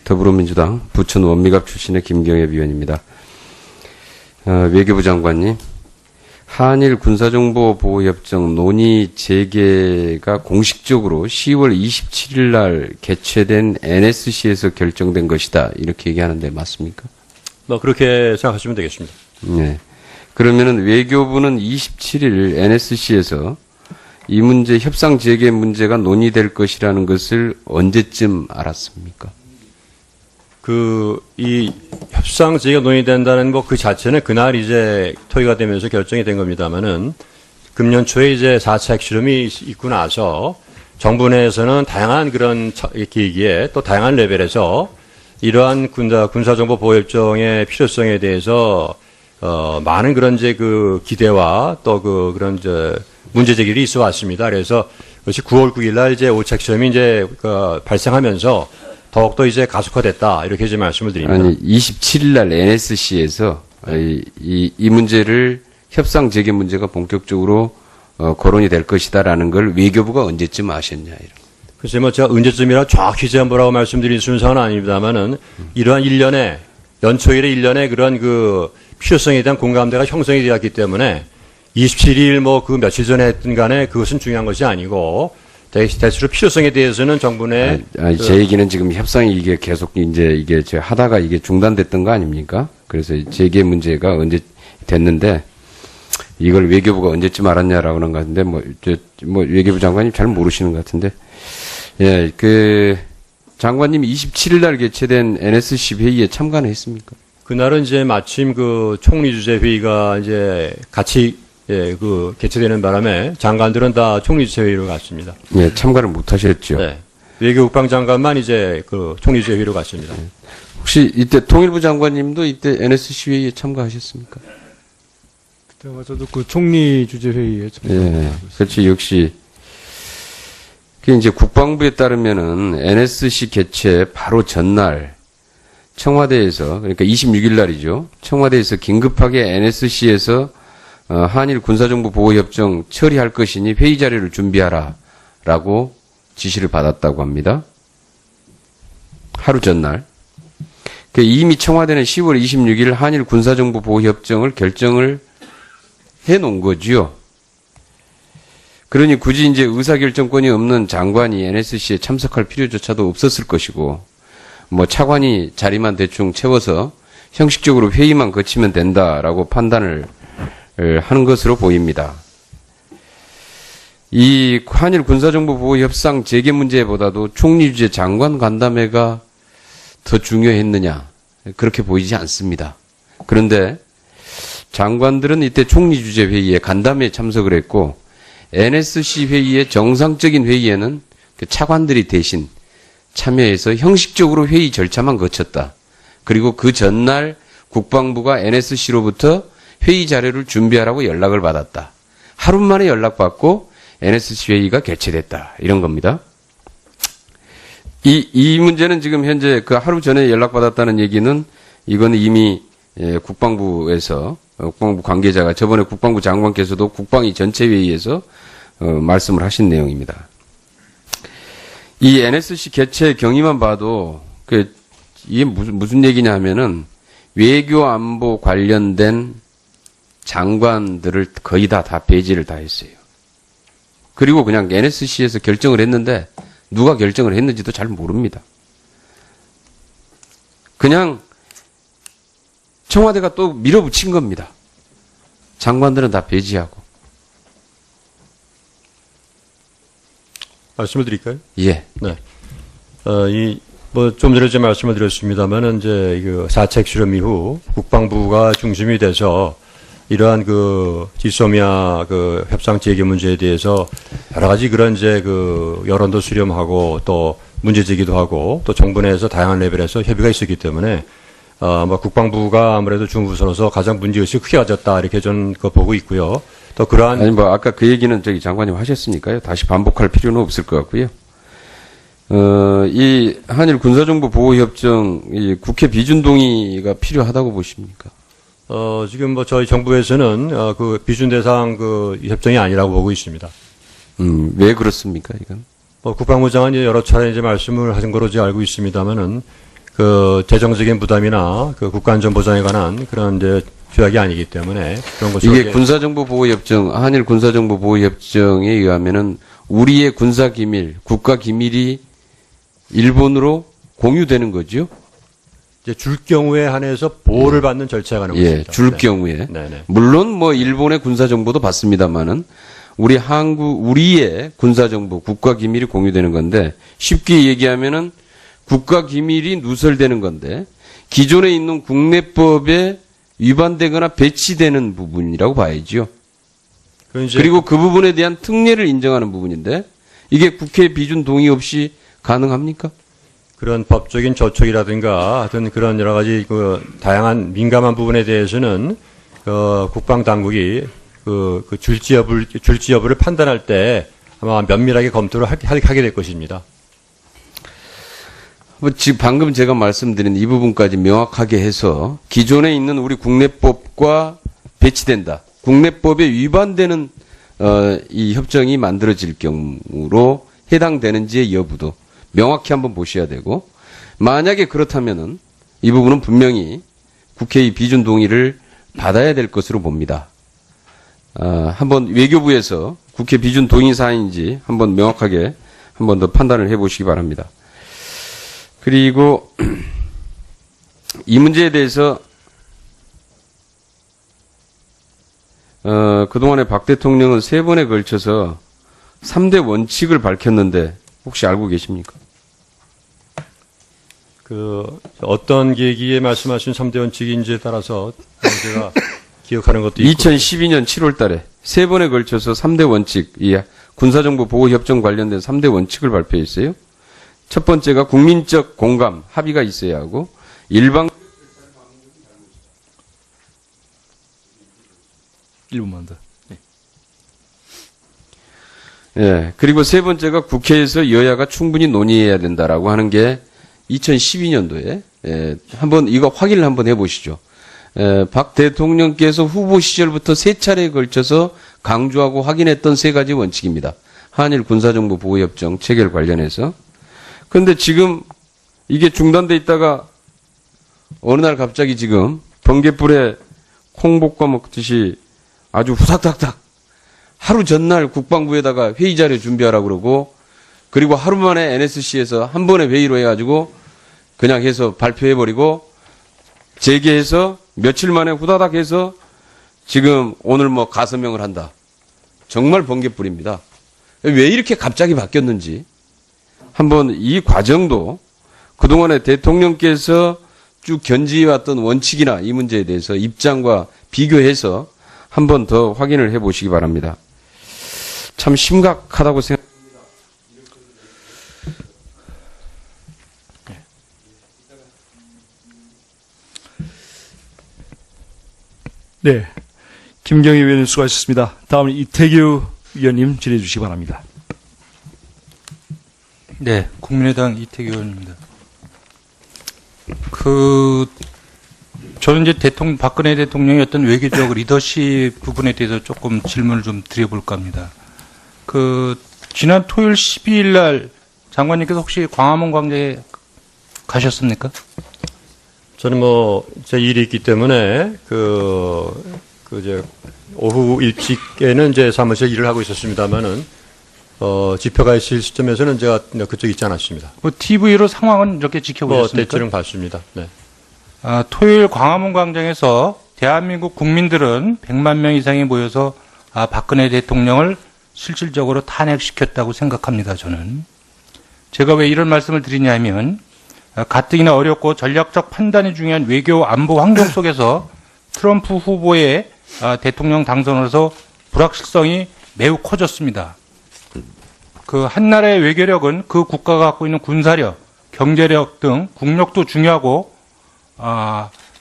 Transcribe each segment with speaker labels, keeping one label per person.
Speaker 1: 더불어민주당 부천 원미갑 출신의 김경엽 의원입니다. 외교부 장관님, 한일 군사정보보호협정 논의 재개가 공식적으로 10월 27일 날 개최된 NSC에서 결정된 것이다. 이렇게 얘기하는데 맞습니까?
Speaker 2: 그렇게 생각하시면 되겠습니다.
Speaker 1: 네. 그러면은 외교부는 27일 NSC에서 이 문제 협상 재개 문제가 논의될 것이라는 것을 언제쯤 알았습니까?
Speaker 2: 이 협상 재개가 논의된다는 그 자체는 그날 이제 토의가 되면서 결정이 된 겁니다만은 금년 초에 이제 4차 핵실험이 있고 나서 정부 내에서는 다양한 그런 계기에 또 다양한 레벨에서 이러한 군사정보보호협정의 필요성에 대해서 많은 그런 이제 그 기대와 또 그런 이제 문제 제기들이 있어 왔습니다. 그래서 그것이 9월 9일 날 이제 5차 핵실험이 이제 발생하면서 더욱더 이제 가속화됐다. 이렇게 이제 말씀을 드립니다.
Speaker 1: 아니, 27일 날 NSC에서 이 문제를 협상 재개 문제가 본격적으로 거론이 될 것이다라는 걸 외교부가 언제쯤 아셨냐, 이런.
Speaker 2: 글쎄 제가 언제쯤이라 정확히 제가 뭐라고 말씀드릴 순서는 아닙니다만은 이러한 연초일에 1년의 그런 그 필요성에 대한 공감대가 형성이 되었기 때문에 27일 그 며칠 전에 했든 간에 그것은 중요한 것이 아니고 대체로 필요성에 대해서는 정부 내
Speaker 1: 제 얘기는 지금 협상이 이게 계속 이제 하다가 이게 중단됐던 거 아닙니까? 그래서 재개 문제가 언제 됐는데 이걸 외교부가 언제쯤 알았냐라고 하는 것 같은데 외교부 장관님 잘 모르시는 것 같은데 예, 장관님이 27일 날 개최된 NSC 회의에 참가는 했습니까?
Speaker 2: 그날은 이제 마침 그 총리 주재 회의가 이제 같이 개최되는 바람에 장관들은 다 총리 주재 회의로 갔습니다.
Speaker 1: 예, 참가를 못 하셨죠.
Speaker 2: 네. 외교국방 장관만 이제 그 총리 주재 회의로 갔습니다.
Speaker 1: 혹시 이때 통일부 장관님도 이때 NSC 회의에 참가하셨습니까?
Speaker 3: 그때 저도 그 총리 주재 회의에 참가하고
Speaker 1: 예, 그렇지. 역시 이제 국방부에 따르면은 NSC 개최 바로 전날 청와대에서 그러니까 26일 날이죠. 청와대에서 긴급하게 NSC에서 한일 군사정보보호협정 처리할 것이니 회의 자료를 준비하라라고 지시를 받았다고 합니다. 하루 전날. 이미 청와대는 10월 26일 한일 군사정보보호협정을 결정을 해놓은 거죠. 그러니 굳이 이제 의사결정권이 없는 장관이 NSC에 참석할 필요조차도 없었을 것이고, 차관이 자리만 대충 채워서 형식적으로 회의만 거치면 된다라고 판단을 하는 것으로 보입니다. 이 한일 군사정보보호 협상 재개 문제보다도 총리 주재 장관 간담회가 더 중요했느냐, 그렇게 보이지 않습니다. 그런데 장관들은 이때 총리 주재 회의에 간담회에 참석을 했고 NSC 회의의 정상적인 회의에는 차관들이 대신 참여해서 형식적으로 회의 절차만 거쳤다. 그리고 그 전날 국방부가 NSC로부터 회의 자료를 준비하라고 연락을 받았다. 하루 만에 연락받고 NSC 회의가 개최됐다. 이런 겁니다. 이 문제는 지금 현재 그 하루 전에 연락받았다는 얘기는 이거는 이미 국방부에서 국방부 관계자가 저번에 국방부 장관께서도 국방위 전체 회의에서 말씀을 하신 내용입니다. 이 NSC 개최 경위만 봐도 이게 무슨 얘기냐 하면은 외교 안보 관련된 장관들을 거의 다 배제를 다 했어요. 그리고 그냥 NSC에서 결정을 했는데 누가 결정을 했는지도 잘 모릅니다. 그냥 청와대가 또 밀어붙인 겁니다. 장관들은 다 배제하고.
Speaker 2: 말씀을 드릴까요?
Speaker 1: 예.
Speaker 2: 네. 좀 전에 말씀을 드렸습니다만은 이제 그 4차 핵실험 이후 국방부가 중심이 돼서 이러한 지소미아 협상 재개 문제에 대해서 여러 가지 그런 이제 여론도 수렴하고 또 문제 제기도 하고 또 정부 내에서 다양한 레벨에서 협의가 있었기 때문에 국방부가 아무래도 중부서로서 가장 문제의식이 크게 가졌다 이렇게 저는 보고 있고요. 또 그러한
Speaker 1: 아까 그 얘기는 장관님 하셨으니까요. 다시 반복할 필요는 없을 것 같고요. 이 한일 군사정보보호협정 국회 비준동의가 필요하다고 보십니까?
Speaker 2: 지금 저희 정부에서는 비준 대상 협정이 아니라고 보고 있습니다.
Speaker 1: 왜 그렇습니까, 이건?
Speaker 2: 국방부 장관이 여러 차례 이제 말씀을 하신 거로 제가 알고 있습니다만은 그 재정적인 부담이나 그 국가안전보장에 관한 그런 이제 조약이 아니기 때문에 그런 것을
Speaker 1: 이게 군사정보보호협정, 한일 군사정보보호협정에 의하면은 우리의 군사기밀, 국가기밀이 일본으로 공유되는 거죠?
Speaker 2: 이제 줄 경우에 한해서 보호를 받는 절차가 가는
Speaker 1: 예,
Speaker 2: 것입니다.
Speaker 1: 줄
Speaker 2: 네.
Speaker 1: 경우에.
Speaker 2: 네네.
Speaker 1: 물론 뭐 일본의 군사정보도 받습니다만은 우리의 군사정보, 국가기밀이 공유되는 건데 쉽게 얘기하면은 국가기밀이 누설되는 건데 기존에 있는 국내법에 위반되거나 배치되는 부분이라고 봐야죠. 그리고 그 부분에 대한 특례를 인정하는 부분인데 이게 국회 비준 동의 없이 가능합니까?
Speaker 2: 그런 법적인 저촉이라든가 하여튼 그런 여러 가지 그 다양한 민감한 부분에 대해서는 국방 당국이 그 줄지 여부를 판단할 때 아마 면밀하게 검토를 하게 될 것입니다.
Speaker 1: 지금 방금 제가 말씀드린 이 부분까지 명확하게 해서 기존에 있는 우리 국내법과 배치된다. 국내법에 위반되는 이 협정이 만들어질 경우로 해당되는지의 여부도 명확히 한번 보셔야 되고 만약에 그렇다면은 이 부분은 분명히 국회의 비준 동의를 받아야 될 것으로 봅니다. 한번 외교부에서 국회 비준 동의 사항인지 한번 명확하게 한번 더 판단을 해보시기 바랍니다. 그리고 이 문제에 대해서 그동안에 박 대통령은 3번에 걸쳐서 3대 원칙을 밝혔는데 혹시 알고 계십니까?
Speaker 2: 어떤 계기에 말씀하신 3대 원칙인지에 따라서 제가 기억하는 것도 있고
Speaker 1: 2012년 7월 달에 3번에 걸쳐서 3대 원칙, 이 군사정보 보호협정 관련된 3대 원칙을 발표했어요. 첫 번째가 국민적 공감, 합의가 있어야 하고 일방
Speaker 3: 1분만 더.
Speaker 1: 예. 그리고 세 번째가 국회에서 여야가 충분히 논의해야 된다라고 하는 게 2012년도에 한번 이거 확인을 한번 해보시죠. 박 대통령께서 후보 시절부터 3차례에 걸쳐서 강조하고 확인했던 3가지 원칙입니다. 한일 군사정보 보호협정 체결 관련해서. 그런데 지금 이게 중단돼 있다가 어느 날 갑자기 지금 번갯불에 콩볶아 먹듯이 아주 후닥닥닥 하루 전날 국방부에다가 회의 자료 준비하라고 그러고 그리고 하루 만에 NSC에서 한 번에 회의로 해가지고 그냥 해서 발표해버리고 재개해서 며칠 만에 후다닥 해서 지금 오늘 뭐 가서명을 한다. 정말 번갯불입니다. 왜 이렇게 갑자기 바뀌었는지 한번 이 과정도 그동안에 대통령께서 쭉 견지해왔던 원칙이나 이 문제에 대해서 입장과 비교해서 한 번 더 확인을 해보시기 바랍니다. 참 심각하다고 생각합니다.
Speaker 4: 네. 김경희 의원님 수고하셨습니다. 다음은 이태규 의원님 질의해 주시기 바랍니다.
Speaker 5: 네, 국민의당 이태규 의원입니다. 저는 이제 박근혜 대통령의 어떤 외교적 리더십 부분에 대해서 조금 질문을 좀 드려볼까 합니다. 지난 토요일 12일 날 장관님께서 혹시 광화문 광장에 가셨습니까?
Speaker 2: 저는 제 일이 있기 때문에 이제 오후 일찍에는 이제 사무실 일을 하고 있었습니다만은 집회가 있을 시점에서는 제가 그쪽 있지 않았습니다.
Speaker 5: TV로 상황은 이렇게 지켜보셨습니까?
Speaker 2: 대체로 봤습니다. 네.
Speaker 5: 토요일 광화문 광장에서 대한민국 국민들은 100만 명 이상이 모여서 박근혜 대통령을 실질적으로 탄핵시켰다고 생각합니다. 저는. 제가 왜 이런 말씀을 드리냐면 가뜩이나 어렵고 전략적 판단이 중요한 외교 안보 환경 속에서 트럼프 후보의 대통령 당선으로서 불확실성이 매우 커졌습니다. 한 나라의 외교력은 그 국가가 갖고 있는 군사력, 경제력 등 국력도 중요하고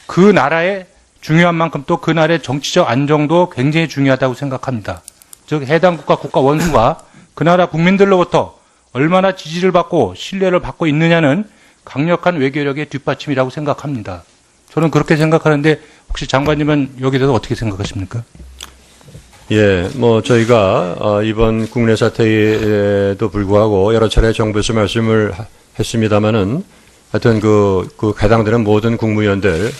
Speaker 5: 그 나라의 중요한 만큼 또 그 나라의 정치적 안정도 굉장히 중요하다고 생각합니다. 즉 해당 국가 원수가 그 나라 국민들로부터 얼마나 지지를 받고 신뢰를 받고 있느냐는 강력한 외교력의 뒷받침이라고 생각합니다. 저는 그렇게 생각하는데 혹시 장관님은 여기에 대해서 어떻게 생각하십니까?
Speaker 2: 예, 뭐 저희가 이번 국내 사태에도 불구하고 여러 차례 정부에서 말씀을 했습니다마는 하여튼 그 해당되는 모든 국무위원들은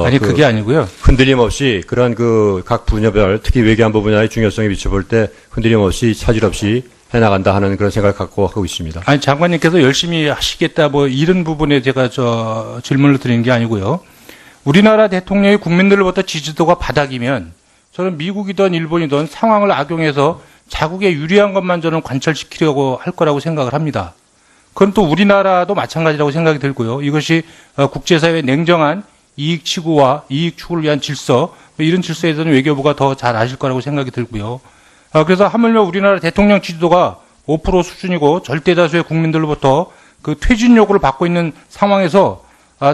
Speaker 5: 아니 그게 아니고요.
Speaker 2: 흔들림 없이 그런 그 각 분야별 특히 외교안보 분야의 중요성에 비춰볼 때 흔들림 없이 차질 없이 해나간다 하는 그런 생각을 갖고 하고 있습니다.
Speaker 5: 아니 장관님께서 열심히 하시겠다 뭐 이런 부분에 제가 질문을 드리는 게 아니고요. 우리나라 대통령이 국민들로부터 지지도가 바닥이면 저는 미국이든 일본이든 상황을 악용해서 자국에 유리한 것만 저는 관철시키려고 할 거라고 생각을 합니다. 그건 또 우리나라도 마찬가지라고 생각이 들고요. 이것이 국제사회의 냉정한 이익 추구와 이익 추구를 위한 질서, 이런 질서에 대해서는 외교부가 더 잘 아실 거라고 생각이 들고요. 그래서 하물며 우리나라 대통령 지지도가 5% 수준이고 절대 다수의 국민들로부터 그 퇴진 요구를 받고 있는 상황에서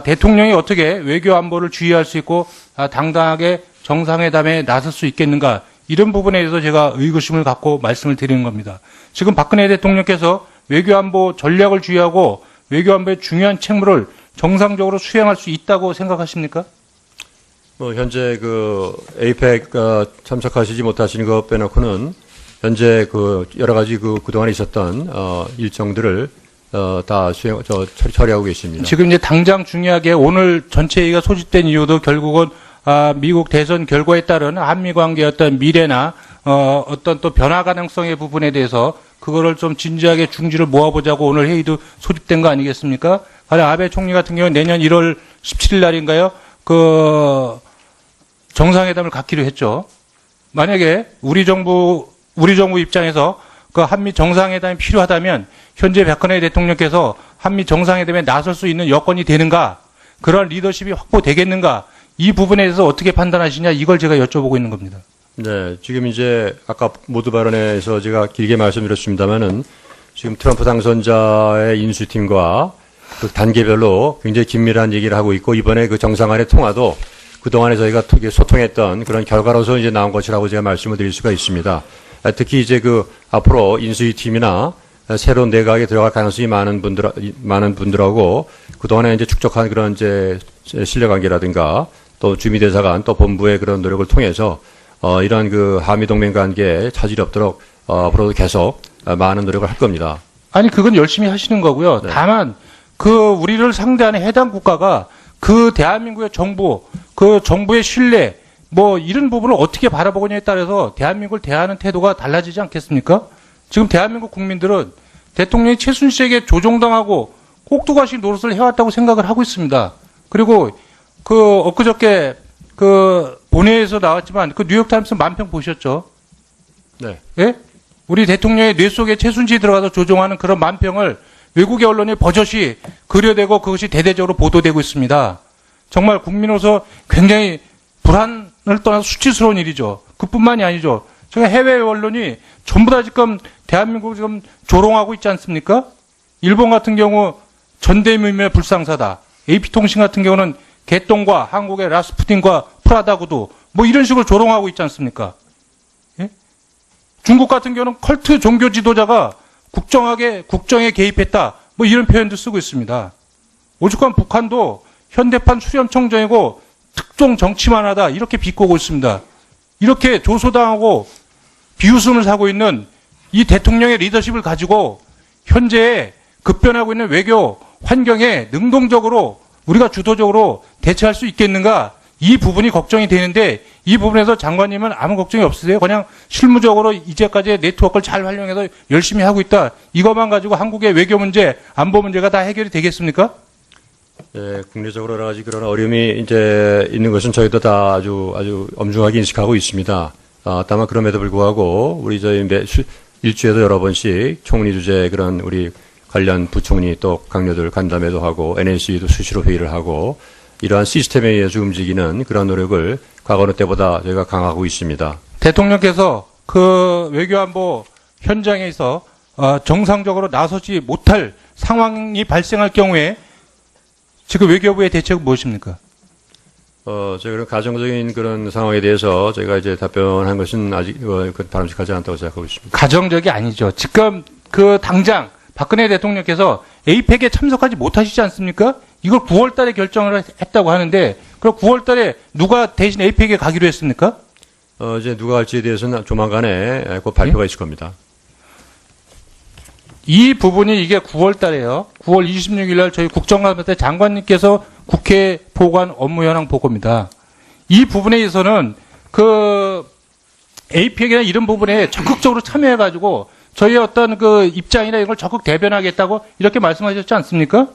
Speaker 5: 대통령이 어떻게 외교 안보를 주의할 수 있고 당당하게 정상회담에 나설 수 있겠는가, 이런 부분에 대해서 제가 의구심을 갖고 말씀을 드리는 겁니다. 지금 박근혜 대통령께서 외교 안보 전략을 주의하고 외교 안보의 중요한 책무를 정상적으로 수행할 수 있다고 생각하십니까?
Speaker 2: 뭐 현재 그 에이펙 참석하시지 못하시는 것 빼놓고는 현재 그 여러 가지 그동안에 있었던 일정들을 다 처리하고 계십니다.
Speaker 5: 지금 이제 당장 중요하게 오늘 전체 회의가 소집된 이유도 결국은 미국 대선 결과에 따른 한미 관계의 어떤 미래나 어떤 또 변화 가능성의 부분에 대해서 그거를 좀 진지하게 중지를 모아보자고 오늘 회의도 소집된 거 아니겠습니까? 가령 아베 총리 같은 경우는 내년 1월 17일 날인가요? 그 정상회담을 갖기로 했죠. 만약에 우리 정부 입장에서 그 한미 정상회담이 필요하다면 현재 박근혜 대통령께서 한미 정상회담에 나설 수 있는 여건이 되는가? 그러한 리더십이 확보되겠는가? 이 부분에 대해서 어떻게 판단하시냐? 이걸 제가 여쭤보고 있는 겁니다.
Speaker 2: 네, 지금 이제 아까 모두 발언에서 제가 길게 말씀드렸습니다만은 지금 트럼프 당선자의 인수팀과 그 단계별로 굉장히 긴밀한 얘기를 하고 있고, 이번에 그 정상간의 통화도 그동안에 저희가 소통했던 그런 결과로서 이제 나온 것이라고 제가 말씀을 드릴 수가 있습니다. 특히 이제 그 앞으로 인수위팀이나 새로운 내각에 들어갈 가능성이 많은 분들하고 그동안에 이제 축적한 그런 이제 신뢰관계라든가 또 주미대사관 또 본부의 그런 노력을 통해서 이러한 그 한미동맹 관계에 차질이 없도록 앞으로도 계속 많은 노력을 할 겁니다.
Speaker 5: 아니, 그건 열심히 하시는 거고요.
Speaker 2: 네.
Speaker 5: 다만 그 우리를 상대하는 해당 국가가 그 대한민국의 정부, 그 정부의 신뢰, 뭐 이런 부분을 어떻게 바라보느냐에 따라서 대한민국을 대하는 태도가 달라지지 않겠습니까? 지금 대한민국 국민들은 대통령이 최순실에게 조종당하고 꼭두가시 노릇을 해왔다고 생각을 하고 있습니다. 그리고 그 엊그저께 그 본회의에서 나왔지만 그 뉴욕타임스 만평 보셨죠?
Speaker 2: 네.
Speaker 5: 예? 우리 대통령의 뇌 속에 최순실이 들어가서 조종하는 그런 만평을 외국의 언론이 버젓이 그려대고 그것이 대대적으로 보도되고 있습니다. 정말 국민으로서 굉장히 불안을 떠나서 수치스러운 일이죠. 그뿐만이 아니죠. 지금 해외 언론이 전부 다 지금 대한민국을 지금 조롱하고 있지 않습니까? 일본 같은 경우 전대미문의 불상사다. AP통신 같은 경우는 개똥과 한국의 라스푸틴과 프라다구도 뭐 이런 식으로 조롱하고 있지 않습니까? 예? 중국 같은 경우는 컬트 종교 지도자가 국정에 개입했다. 뭐 이런 표현도 쓰고 있습니다. 오죽하면 북한도 현대판 수렴청정이고 특종 정치만 하다 이렇게 비꼬고 있습니다. 이렇게 조소당하고 비웃음을 사고 있는 이 대통령의 리더십을 가지고 현재 급변하고 있는 외교 환경에 능동적으로 우리가 주도적으로 대처할 수 있겠는가, 이 부분이 걱정이 되는데 이 부분에서 장관님은 아무 걱정이 없으세요? 그냥 실무적으로 이제까지의 네트워크를 잘 활용해서 열심히 하고 있다. 이것만 가지고 한국의 외교 문제, 안보 문제가 다 해결이 되겠습니까?
Speaker 2: 예, 국내적으로 여러 가지 그런 어려움이 이제 있는 것은 저희도 다 아주 엄중하게 인식하고 있습니다. 다만 그럼에도 불구하고 우리 저희 일주에도 여러 번씩 총리 주재 그런 우리 관련 부총리 또 강료들 간담회도 하고 NSC도 수시로 회의를 하고 이러한 시스템에 의해서 움직이는 그런 노력을 과거 때보다 저희가 강화하고 있습니다.
Speaker 5: 대통령께서 그 외교안보 현장에서 정상적으로 나서지 못할 상황이 발생할 경우에 지금 외교부의 대책은 무엇입니까?
Speaker 2: 저희 그런 가정적인 그런 상황에 대해서 저희가 이제 답변한 것은 아직 바람직하지 않다고 생각하고 있습니다.
Speaker 5: 가정적이 아니죠. 지금 그 당장 박근혜 대통령께서 에이펙에 참석하지 못하시지 않습니까? 이걸 9월 달에 결정을 했다고 하는데 그럼 9월 달에 누가 대신 에이펙에 가기로 했습니까?
Speaker 2: 이제 누가 할지에 대해서는 조만간에 곧 발표가 있을 겁니다.
Speaker 5: 이 부분이 이게 9월 달에요. 9월 26일 날 저희 국정감사 때 장관님께서 국회 보관 업무 현황 보고입니다. 이 부분에 있어서는 그 APEC이나 이런 부분에 적극적으로 참여해가지고 저희의 어떤 그 입장이나 이걸 적극 대변하겠다고 이렇게 말씀하셨지 않습니까?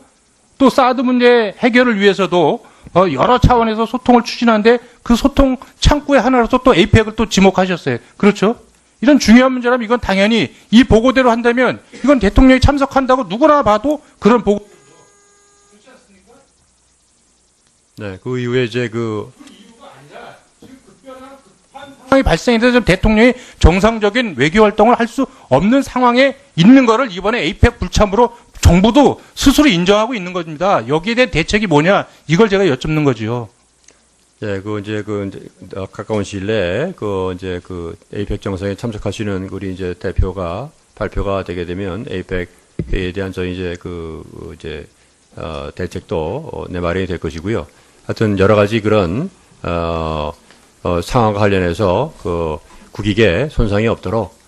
Speaker 5: 또 사드 문제 해결을 위해서도 여러 차원에서 소통을 추진하는데 그 소통 창구의 하나로서 또 APEC을 또 지목하셨어요. 그렇죠? 이런 중요한 문제라면 이건 당연히 이 보고대로 한다면 이건 대통령이 참석한다고 누구나 봐도 그런 보고.
Speaker 2: 네, 그 이후에 이제 그
Speaker 5: 상황이 발생해서 지금 대통령이 정상적인 외교 활동을 할 수 없는 상황에 있는 거를 이번에 APEC 불참으로 정부도 스스로 인정하고 있는 겁니다. 여기에 대한 대책이 뭐냐 이걸 제가 여쭙는 거지요.
Speaker 2: 예, 이제 가까운 시일 내에 이제 APEC 정상에 참석하시는 우리 이제 대표가 발표가 되게 되면 APEC에 대한 저희 이제 대책도 내마련이 될 것이고요. 하여튼 여러 가지 그런 상황과 관련해서 국익에 손상이 없도록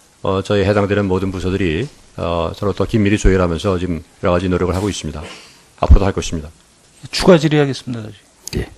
Speaker 2: 저희 해당되는 모든 부서들이 서로 더 긴밀히 조율하면서 지금 여러 가지 노력을 하고 있습니다. 앞으로도 할 것입니다.
Speaker 5: 추가 질의하겠습니다.
Speaker 1: 예.